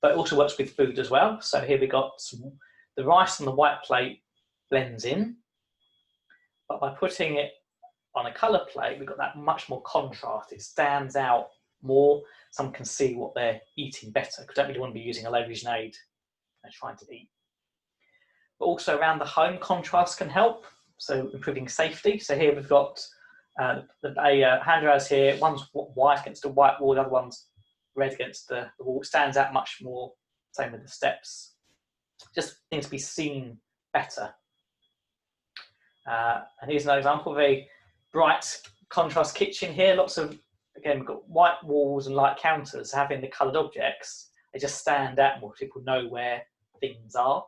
But it also works with food as well. So here we got the rice on the white plate blends in, but by putting it on a colour plate, we've got that much more contrast. It stands out more. Someone can see what they're eating better, because I don't really want to be using a low vision aid and trying to eat. But also around the home, contrast can help, so improving safety. So here we've got handrails here. One's white against the white wall, the other one's red against the wall. It stands out much more. Same with the steps. Just things to be seen better. And here's another example of a bright contrast kitchen here. Lots of, again, we've got white walls and light counters. Having the coloured objects, they just stand out more. People know where things are.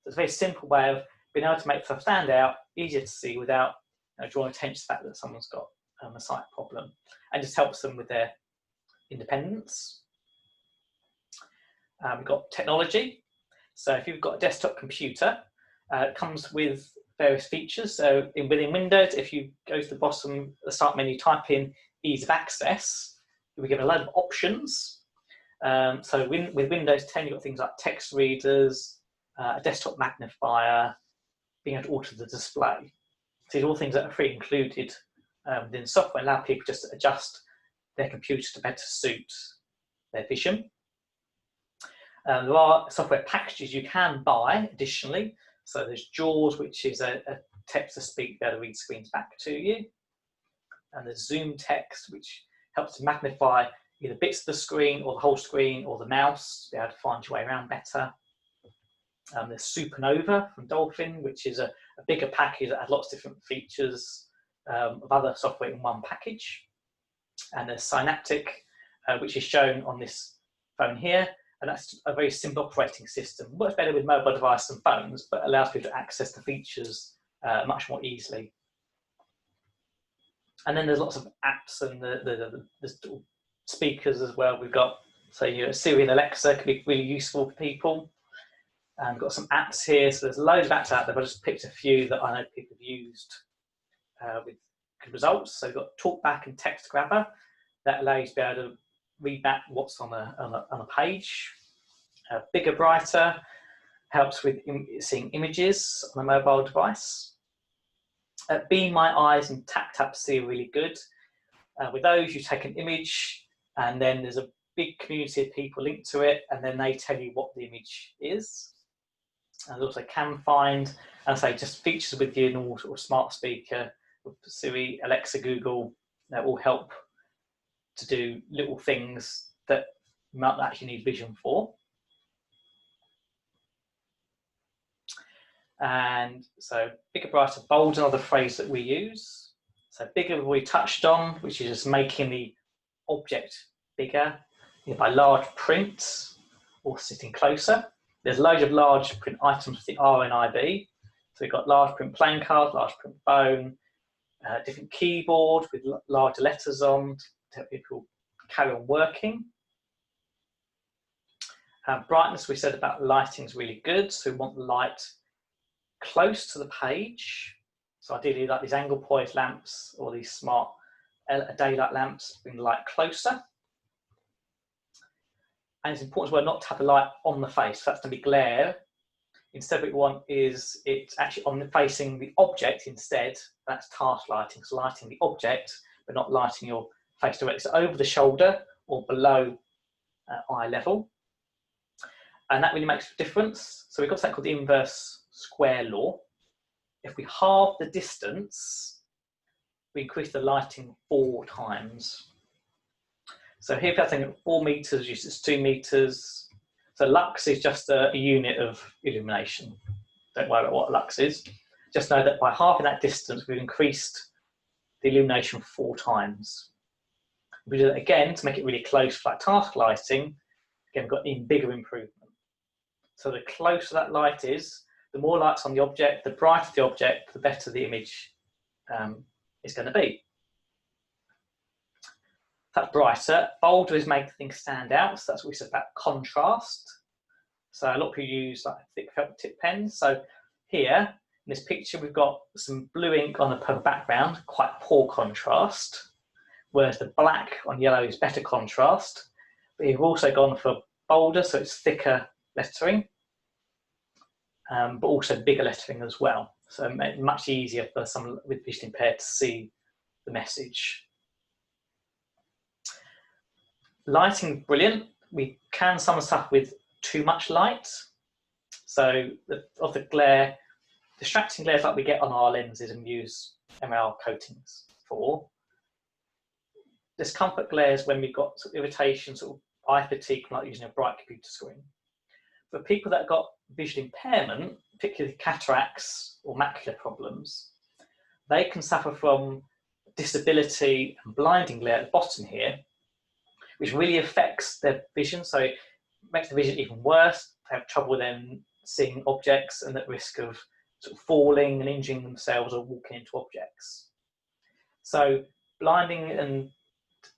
So it's a very simple way of being able to make stuff stand out, easier to see without drawing attention to the fact that someone's got a sight problem, and just helps them with their independence. We've got technology. So if you've got a desktop computer, it comes with various features. So within Windows, if you go to the bottom, the start menu, type in ease of access, we give a load of options. So with Windows 10, you've got things like text readers, a desktop magnifier, being able to alter the display. So these are all things that are free included within software, allow people just to adjust their computer to better suit their vision. There are software packages you can buy additionally. So there's JAWS, which is a text-to-speak, be able to read screens back to you. And there's Zoom Text, which helps to magnify either bits of the screen or the whole screen or the mouse, to be able to find your way around better. There's Supernova from Dolphin, which is a bigger package that has lots of different features of other software in one package. And there's Synaptic, which is shown on this phone here. And that's a very simple operating system. Works better with mobile devices and phones, but allows people to access the features much more easily. And then there's lots of apps and the speakers as well. We've got, so Siri and Alexa can be really useful for people. And we've got some apps here. So there's loads of apps out there, but I just picked a few that I know people have used with good results. So we've got TalkBack and Text Grabber. That allows you to be able to read back what's on a page. Bigger, Brighter helps with seeing images on a mobile device. Be My Eyes and Tap See are really good. With those, you take an image, and then there's a big community of people linked to it, and then they tell you what the image is. And also can find, and say, just features with your normal sort of smart speaker, with Siri, Alexa, Google, that will help to do little things that you might actually need vision for. And so bigger, brighter, bold, another phrase that we use. So bigger we touched on, which is just making the object bigger by large print or sitting closer. There's loads of large print items with the R and IB. So we've got large print playing cards, large print phone, different keyboard with larger letters on to help people carry on working. Brightness, we said about lighting is really good. So we want the light close to the page. So ideally like these angle poised lamps or these smart daylight lamps, bring the light closer. And it's important as well not to have the light on the face. So that's going to be glare. Instead, what we want is it actually on facing the object instead. That's task lighting. So lighting the object, but not lighting your face directly. So over the shoulder or below eye level. And that really makes a difference. So we've got something called the inverse square law. If we halve the distance, we increase the lighting 4 times. So here, if I think 4 meters, uses 2 meters. So lux is just a unit of illumination. Don't worry about what lux is. Just know that by halving that distance, we've increased the illumination 4 times. If we do that again to make it really close for like task lighting, again, we've got an even bigger improvement. So the closer that light is, the more light's on the object, the brighter the object, the better the image is going to be. That's brighter. Bolder is making things stand out. So that's what we said about contrast. So a lot of people use like thick felt tip pens. So here, In this picture, we've got some blue ink on a purple background, quite poor contrast, whereas the black on yellow is better contrast. But you've also gone for bolder, so it's thicker lettering, but also bigger lettering as well. So much easier for someone with vision impaired to see the message. Lighting, brilliant. We can sometimes suffer with too much light. So of the glare, distracting glares like we get on our lenses and use ML coatings for. Discomfort glares when we've got sort of irritation, sort of eye fatigue, like using a bright computer screen. For people that have got vision impairment, particularly cataracts or macular problems, they can suffer from disability and blinding glare at the bottom here, which really affects their vision. So it makes the vision even worse. They have trouble then seeing objects and at risk of sort of falling and injuring themselves or walking into objects. So blinding and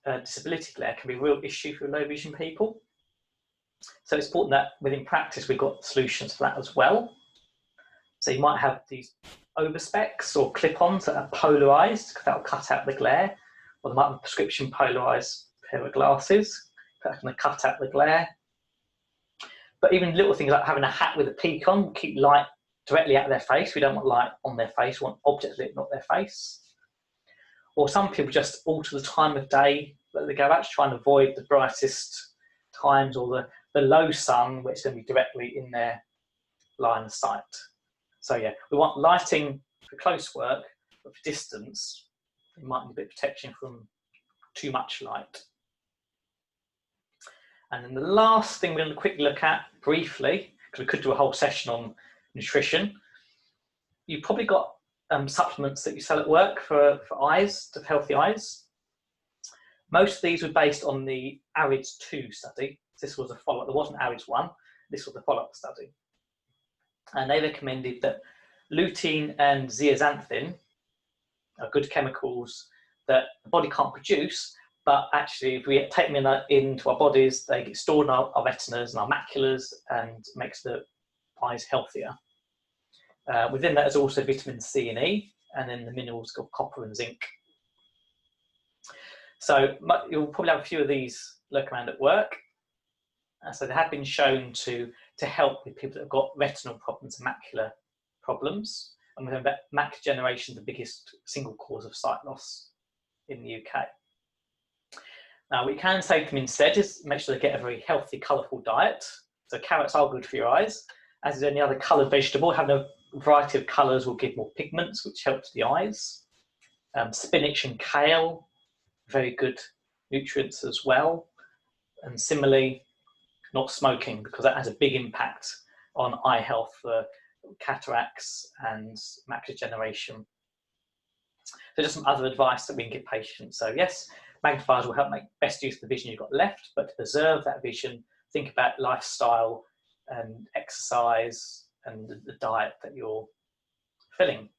disability glare can be a real issue for low vision people. So it's important that within practice we've got solutions for that as well. So you might have these overspecs or clip-ons that are polarized because that will cut out the glare, or there might be a prescription polarized pair of glasses that's going to cut out the glare. But even little things like having a hat with a peak on will keep light directly at their face. We don't want light on their face, we want objects lit, not their face. Or some people just alter the time of day that they go out to try and avoid the brightest times or the low sun, which is going to be directly in their line of sight. So yeah, we want lighting for close work, but for distance, it might need a bit of protection from too much light. And then the last thing we're going to quickly look at briefly, because we could do a whole session on nutrition. You've probably got supplements that you sell at work for eyes, to healthy eyes. Most of these were based on the ARIDS 2 study. This was a follow-up. There wasn't ARIDS 1. This was a follow-up study. And they recommended that lutein and zeaxanthin are good chemicals that the body can't produce, but actually if we take them into our bodies, they get stored in our retinas and our maculars and makes the eyes healthier. Within that is also vitamin C and E, and then the minerals got copper and zinc. So you'll probably have a few of these lurking around at work. So they have been shown to help with people that have got retinal problems and macular problems. And remember, macular degeneration is the biggest single cause of sight loss in the UK. Now, what you can say to them instead is make sure they get a very healthy, colourful diet. So carrots are good for your eyes. As is any other coloured vegetable, having a variety of colours will give more pigments, which helps the eyes. Spinach and kale, very good nutrients as well. And similarly, not smoking, because that has a big impact on eye health for cataracts and macular degeneration. So just some other advice that we can give patients. So yes, magnifiers will help make best use of the vision you've got left, but to preserve that vision, think about lifestyle and exercise and the diet that you're filling.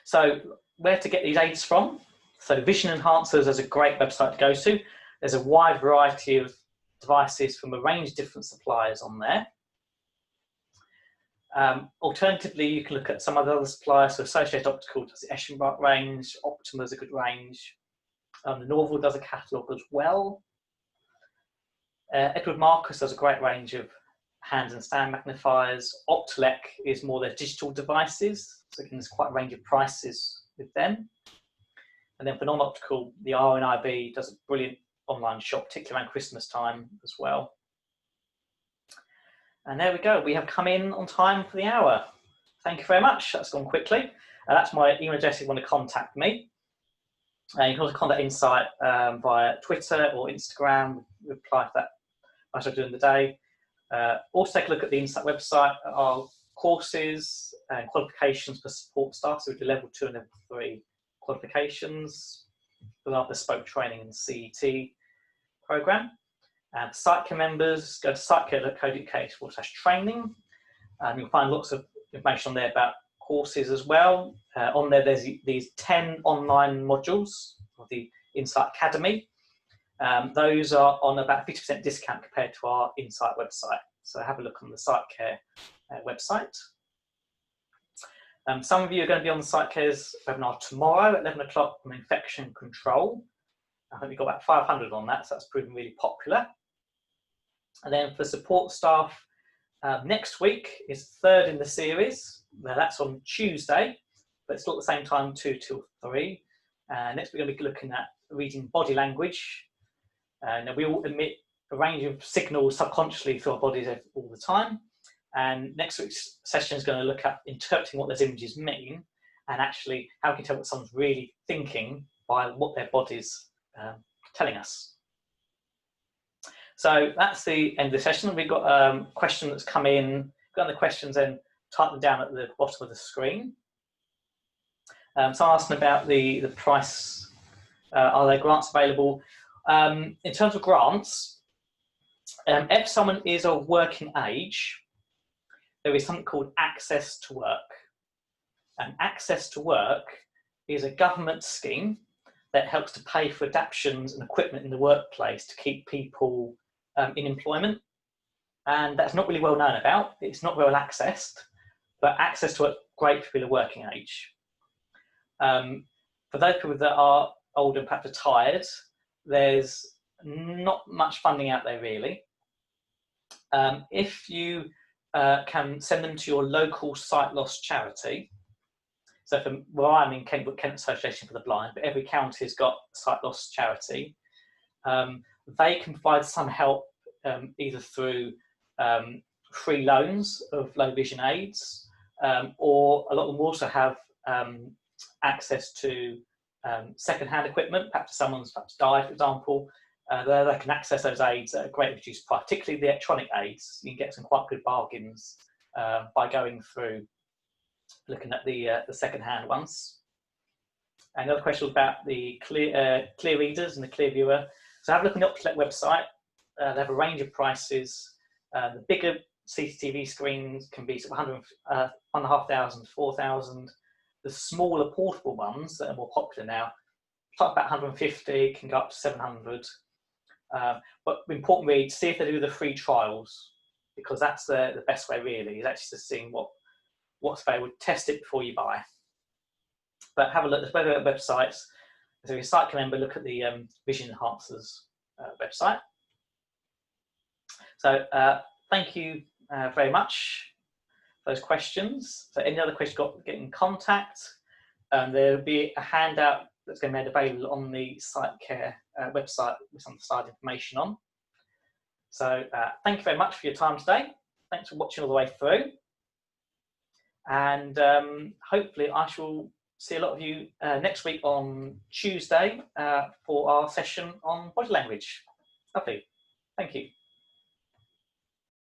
So where to get these aids from? So Vision Enhancers is a great website to go to. There's a wide variety of devices from a range of different suppliers on there. Alternatively, you can look at some other suppliers. So Associated Optical does the Eschenbach range, Optima is a good range. The Norval does a catalogue as well. Edward Marcus does a great range of hand and stand magnifiers. Optilec is more their digital devices, so there's quite a range of prices with them. And then for non-optical, the RNIB does a brilliant online shop, particularly around Christmas time as well. And there we go, we have come in on time for the hour. Thank you very much, that's gone quickly. That's my email address if you want to contact me. You can also contact Insight via Twitter or Instagram, reply to that as I do in the day. Also take a look at the Insight website, our courses and qualifications for support staff. So we do level 2 and level 3 qualifications with our Bespoke Training and CET program. And for Sitecare members, go to sitecare.co.uk/training. You'll find lots of information on there about courses as well. On there, there's these 10 online modules of the Insight Academy. Those are on about 50% discount compared to our Insight website. So have a look on the Sitecare website. Some of you are going to be on the Site Cares webinar tomorrow at 11 o'clock on infection control. I think we've got about 500 on that, so that's proving really popular. And then for support staff, next week is third in the series. Now that's on Tuesday, but it's still at the same time, 2 till 3. Next we're going to be looking at reading body language. Now we all emit a range of signals subconsciously through our bodies all the time. And next week's session is going to look at interpreting what those images mean and actually how we can tell what someone's really thinking by what their body's telling us. So that's the end of the session. We've got a question that's come in. Go on the questions and type them down at the bottom of the screen. Someone asking about the price. Are there grants available? In terms of grants, if someone is of working age, there is something called Access to Work. And Access to Work is a government scheme that helps to pay for adaptations and equipment in the workplace to keep people in employment. And that's not really well known about. It's not well accessed, but Access to Work, great for people of working age. For those people that are older and perhaps retired, there's not much funding out there really. If you can send them to your local sight loss charity. So where I'm in Kent Association for the Blind, but every county's got a sight loss charity. They can provide some help either through free loans of low vision aids, or a lot of them also have access to second-hand equipment. Perhaps someone's died, for example. They can access those aids at a great reduced price, particularly the electronic aids. You can get some quite good bargains by going through looking at the second-hand ones. And the other question was about the clear readers and the clear viewer. So have a look on the Optical website. They have a range of prices. The bigger CCTV screens can be sort of 1,500, 4,000. The smaller portable ones that are more popular now, start about 150, can go up to 700. But importantly, see if they do the free trials, because that's the best way really, is actually just seeing what's available. Test it before you buy. But have a look at the websites. So if you're a site member, look at the Vision Enhancers website. So thank you very much for those questions. So any other questions, get in contact. There'll be a handout that's going to be made available on the Site Care website with some slide information on. So thank you very much for your time today. Thanks for watching all the way through. And hopefully I shall see a lot of you next week on Tuesday for our session on body language. Lovely. Thank you.